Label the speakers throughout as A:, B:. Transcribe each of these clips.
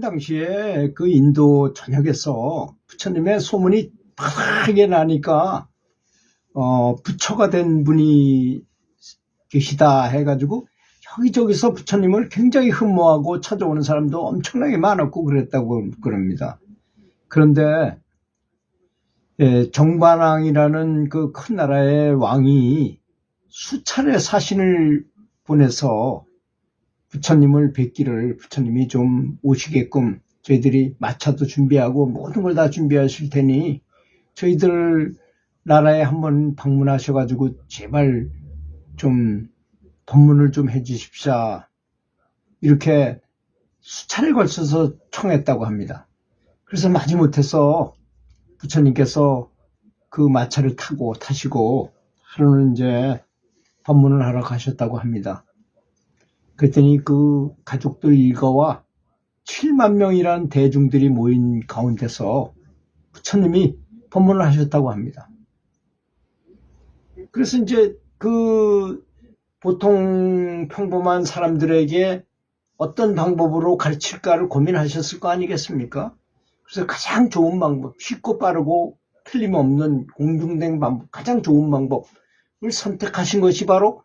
A: 당시에 그 인도 전역에서 부처님의 소문이 파하게 나니까 부처가 된 분이 계시다 해가지고 여기저기서 부처님을 굉장히 흠모하고 찾아오는 사람도 엄청나게 많았고 그랬다고 그럽니다. 그런데 정반왕이라는 그 큰 나라의 왕이 수차례 사신을 보내서 부처님을 뵙기를 부처님이 좀 오시게끔 저희들이 마차도 준비하고 모든 걸 다 준비하실 테니 저희들 나라에 한번 방문하셔가지고 제발 좀 법문을 좀 해주십시오. 이렇게 수차례 걸쳐서 청했다고 합니다. 그래서 마지못해서 부처님께서 그 마차를 타시고 하루는 이제 법문을 하러 가셨다고 합니다. 그랬더니 그 가족들 일가와 7만 명이라는 대중들이 모인 가운데서 부처님이 법문을 하셨다고 합니다. 그래서 이제 그 보통 평범한 사람들에게 어떤 방법으로 가르칠까를 고민하셨을 거 아니겠습니까? 그래서 가장 좋은 방법, 쉽고 빠르고 틀림없는 공중된 방법, 가장 좋은 방법을 선택하신 것이 바로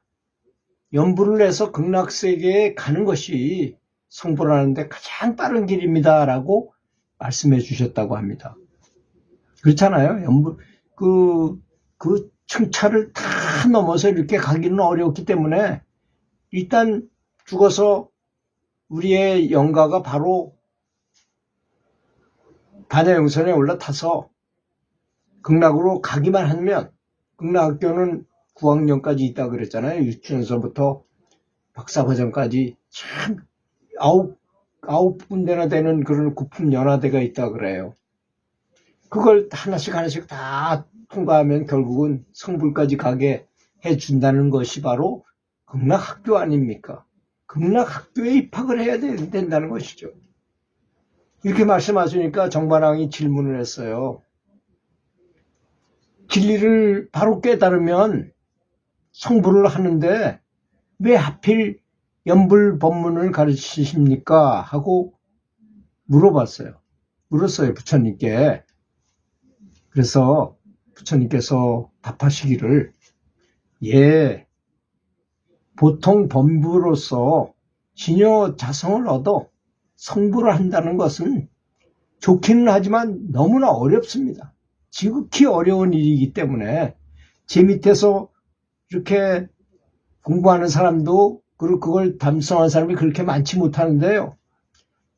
A: 연불을 해서 극락세계에 가는 것이 성불을 하는데 가장 빠른 길입니다. 라고 말씀해 주셨다고 합니다. 그렇잖아요. 연불, 그 층차를 다 넘어서 이렇게 가기는 어렵기 때문에 일단 죽어서 우리의 영가가 바로 반야영선에 올라타서 극락으로 가기만 하면 극락학교는 9학년까지 있다 그랬잖아요. 유치원서부터 박사과정까지 참 아홉 군데나 되는 그런 구품 연화대가 있다 그래요. 그걸 하나씩 다 통과하면 결국은 성불까지 가게 해준다는 것이 바로 극락학교 아닙니까? 극락학교에 입학을 해야 된다는 것이죠. 이렇게 말씀하시니까 정반왕이 질문을 했어요. 진리를 바로 깨달으면 성불을 하는데 왜 하필 연불 법문을 가르치십니까? 하고 물었어요 부처님께. 그래서 부처님께서 답하시기를 보통 범부로서 진여 자성을 얻어 성불을 한다는 것은 좋기는 하지만 너무나 어렵습니다. 지극히 어려운 일이기 때문에 제 밑에서 이렇게 공부하는 사람도 그리고 그걸 담성한 사람이 그렇게 많지 못하는데요.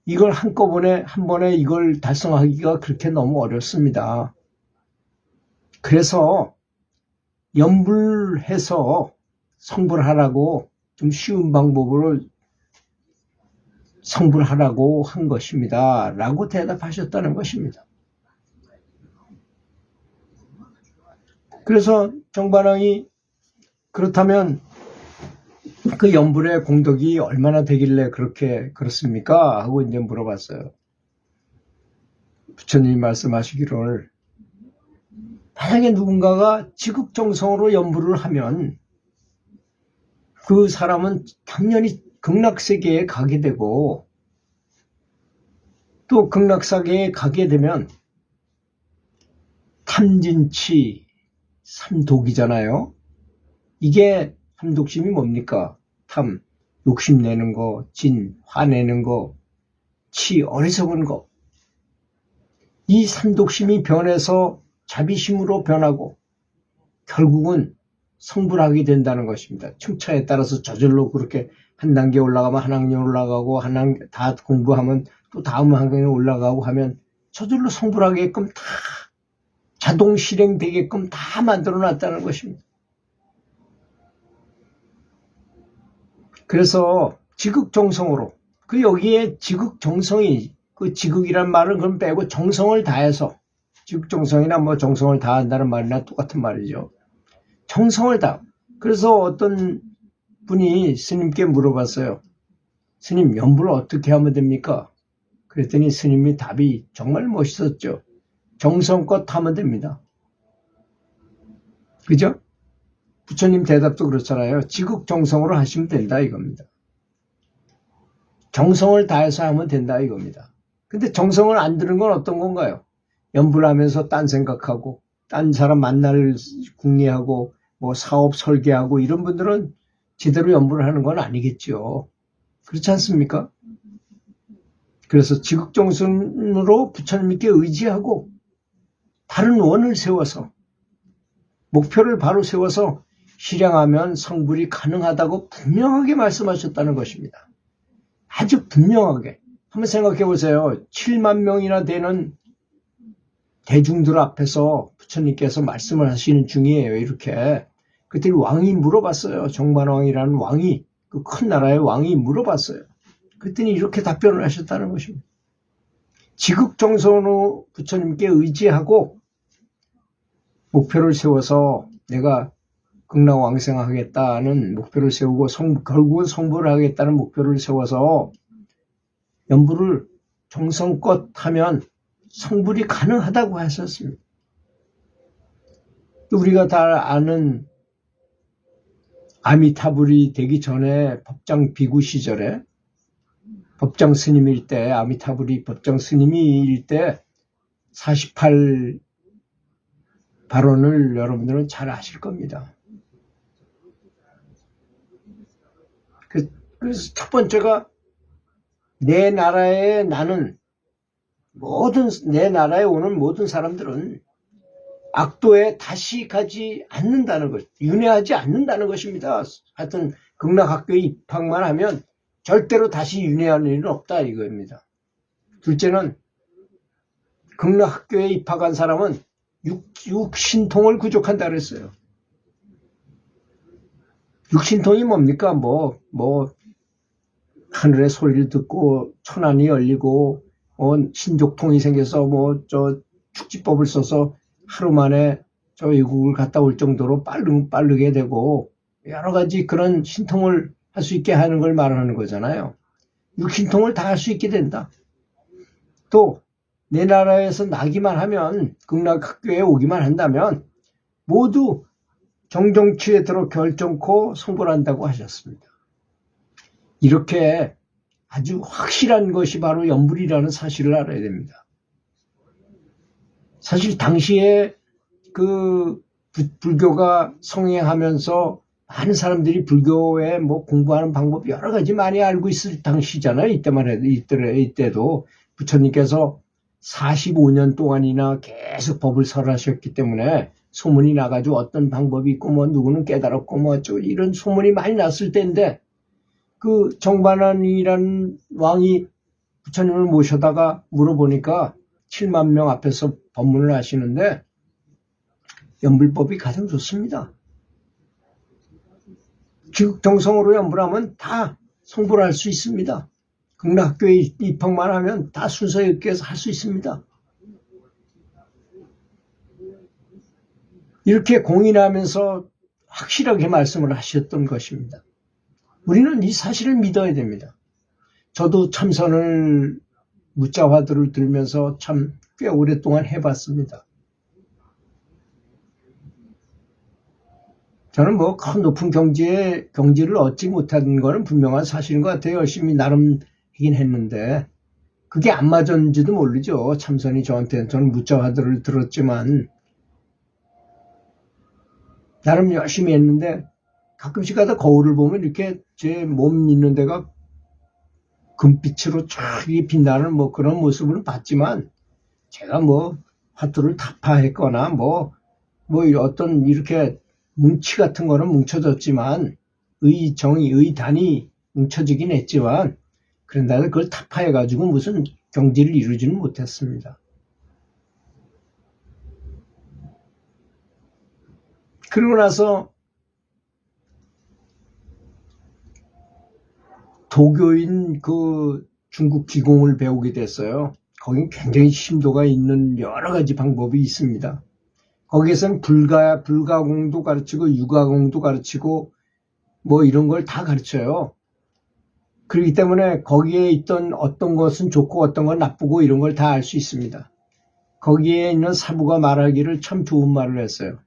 A: 이걸 한 번에 이걸 달성하기가 그렇게 너무 어렵습니다. 그래서 연불해서 성불하라고 좀 쉬운 방법으로 성불하라고 한 것입니다. 라고 대답하셨다는 것입니다. 그래서 정반왕이 그렇다면 그 연불의 공덕이 얼마나 되길래 그렇습니까? 하고 이제 물어봤어요. 부처님이 말씀하시기를 만약에 누군가가 지극정성으로 연불을 하면 그 사람은 당연히 극락세계에 가게 되고 또 극락세계에 가게 되면 탐진치 삼독이잖아요. 이게 삼독심이 뭡니까? 탐, 욕심내는 거, 진, 화내는 거, 치, 어리석은 거. 이 삼독심이 변해서 자비심으로 변하고 결국은 성불하게 된다는 것입니다. 층차에 따라서 저절로 그렇게 한 단계 올라가면 한 학년 올라가고 다 공부하면 또 다음 학년에 올라가고 하면 저절로 성불하게끔 다 자동 실행되게끔 다 만들어 놨다는 것입니다. 그래서 지극정성으로 여기에 지극정성이 그 지극이란 말은 그럼 빼고 정성을 다해서 지극정성이나 뭐 정성을 다한다는 말이나 똑같은 말이죠. 정성을 다. 그래서 어떤 분이 스님께 물어봤어요. 스님, 연불을 어떻게 하면 됩니까? 그랬더니 스님이 답이 정말 멋있었죠. 정성껏 하면 됩니다. 그죠? 부처님 대답도 그렇잖아요. 지극정성으로 하시면 된다 이겁니다. 정성을 다해서 하면 된다 이겁니다. 근데 정성을 안 들은 건 어떤 건가요? 연불 하면서 딴 생각하고, 딴 사람 만날 궁리하고, 뭐 사업 설계하고, 이런 분들은 제대로 연불을 하는 건 아니겠죠. 그렇지 않습니까? 그래서 지극정성으로 부처님께 의지하고, 바른 원을 세워서, 목표를 바로 세워서 실행하면 성불이 가능하다고 분명하게 말씀하셨다는 것입니다. 아주 분명하게. 한번 생각해 보세요. 7만 명이나 되는 대중들 앞에서 부처님께서 말씀을 하시는 중이에요. 이렇게. 그때 왕이 물어봤어요. 정반왕이라는 왕이, 그 큰 나라의 왕이 물어봤어요. 그랬더니 이렇게 답변을 하셨다는 것입니다. 지극정성으로 부처님께 의지하고 목표를 세워서 내가 극락왕생하겠다는 목표를 세우고 결국은 성불을 하겠다는 목표를 세워서 연불을 정성껏 하면 성불이 가능하다고 하셨습니다. 우리가 다 아는 아미타불이 되기 전에 법장 비구 시절에 법장 스님일 때, 아미타불이 법장 스님일 때 48 발언을 여러분들은 잘 아실 겁니다. 그래서 첫 번째가 내 나라에 나는 내 나라에 오는 모든 사람들은 악도에 다시 가지 않는다는 것, 윤회하지 않는다는 것입니다. 하여튼 극락학교에 입학만 하면 절대로 다시 윤회하는 일은 없다 이거입니다. 둘째는 극락학교에 입학한 사람은 육신통을 구족한다 그랬어요. 육신통이 뭡니까? 하늘의 소리를 듣고 천안이 열리고 신족통이 생겨서 축지법을 써서 하루 만에 저 외국을 갔다 올 정도로 빠르게 되고 여러 가지 그런 신통을 할 수 있게 하는 걸 말하는 거잖아요. 육신통을 다 할 수 있게 된다. 또 내 나라에서 나기만 하면 극락학교에 오기만 한다면 모두 정정치에 들어 결정코 성불한다고 하셨습니다. 이렇게 아주 확실한 것이 바로 연불이라는 사실을 알아야 됩니다. 사실 당시에 그 불교가 성행하면서 많은 사람들이 불교에 공부하는 방법 여러 가지 많이 알고 있을 당시잖아요. 이때도 부처님께서 45년 동안이나 계속 법을 설하셨기 때문에 소문이 나가지고 어떤 방법이 있고 누구는 깨달았고 이런 소문이 많이 났을 때인데 그 정반환이라는 왕이 부처님을 모셔다가 물어보니까 7만 명 앞에서 법문을 하시는데 연불법이 가장 좋습니다. 지극정성으로 연불하면 다 성불할 수 있습니다. 극락학교에 입학만 하면 다 순서 있게 해서 할 수 있습니다. 이렇게 공인하면서 확실하게 말씀을 하셨던 것입니다. 우리는 이 사실을 믿어야 됩니다. 저도 참선을 무자화들을 들면서 참 꽤 오랫동안 해봤습니다. 저는 큰 높은 경지를 얻지 못한 것은 분명한 사실인 것 같아요. 열심히 나름 하긴 했는데 그게 안 맞았는지도 모르죠. 참선이 저한테는. 저는 무자화들을 들었지만 나름 열심히 했는데 가끔씩 가다 거울을 보면 이렇게 제 몸 있는 데가 금빛으로 쫙 빛나는 그런 모습을 봤지만 제가 화투를 타파했거나 어떤 이렇게 뭉치 같은 거는 뭉쳐졌지만 의단이 뭉쳐지긴 했지만 그런다고 그걸 타파해가지고 무슨 경지를 이루지는 못했습니다. 그러고 나서 도교인 그 중국 기공을 배우게 됐어요. 거긴 굉장히 심도가 있는 여러 가지 방법이 있습니다. 거기에서는 불가공도 가르치고 유가공도 가르치고 이런 걸 다 가르쳐요. 그렇기 때문에 거기에 있던 어떤 것은 좋고 어떤 건 나쁘고 이런 걸 다 알 수 있습니다. 거기에 있는 사부가 말하기를 참 좋은 말을 했어요.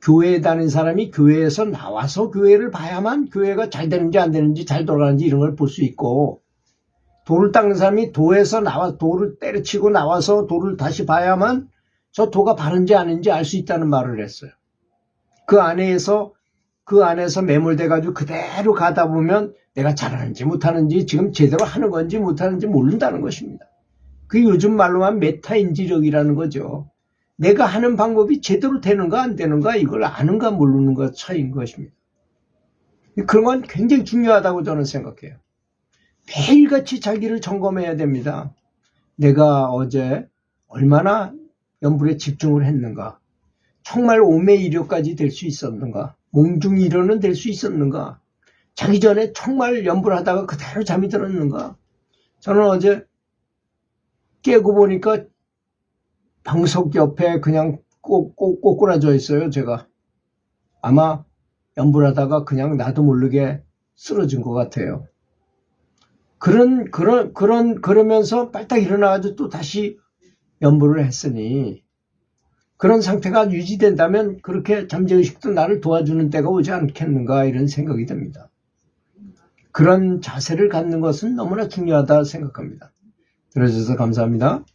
A: 교회에 다니는 사람이 교회에서 나와서 교회를 봐야만 교회가 잘 되는지 안 되는지 잘 돌아가는지 이런 걸 볼 수 있고 돌을 닦는 사람이 도에서 돌을 때려치고 나와서 돌을 다시 봐야만 저 도가 바른지 아닌지 알 수 있다는 말을 했어요. 그 안에서 매몰돼가지고 그대로 가다 보면 내가 잘하는지 못하는지 지금 제대로 하는 건지 못하는지 모른다는 것입니다. 그게 요즘 말로만 메타인지력이라는 거죠. 내가 하는 방법이 제대로 되는가 안 되는가 이걸 아는가 모르는가 차이인 것입니다. 그런 건 굉장히 중요하다고 저는 생각해요. 매일같이 자기를 점검해야 됩니다. 내가 어제 얼마나 연불에 집중을 했는가, 정말 오매이료까지 될 수 있었는가, 몽중이료는 될 수 있었는가, 자기 전에 정말 연불하다가 그대로 잠이 들었는가. 저는 어제 깨고 보니까 방석 옆에 그냥 꼬꾸라져 있어요. 제가 아마 연불하다가 그냥 나도 모르게 쓰러진 것 같아요. 그러면서 빨딱 일어나가지고 또 다시 연불을 했으니 그런 상태가 유지된다면 그렇게 잠재의식도 나를 도와주는 때가 오지 않겠는가 이런 생각이 듭니다. 그런 자세를 갖는 것은 너무나 중요하다 생각합니다. 들어주셔서 감사합니다.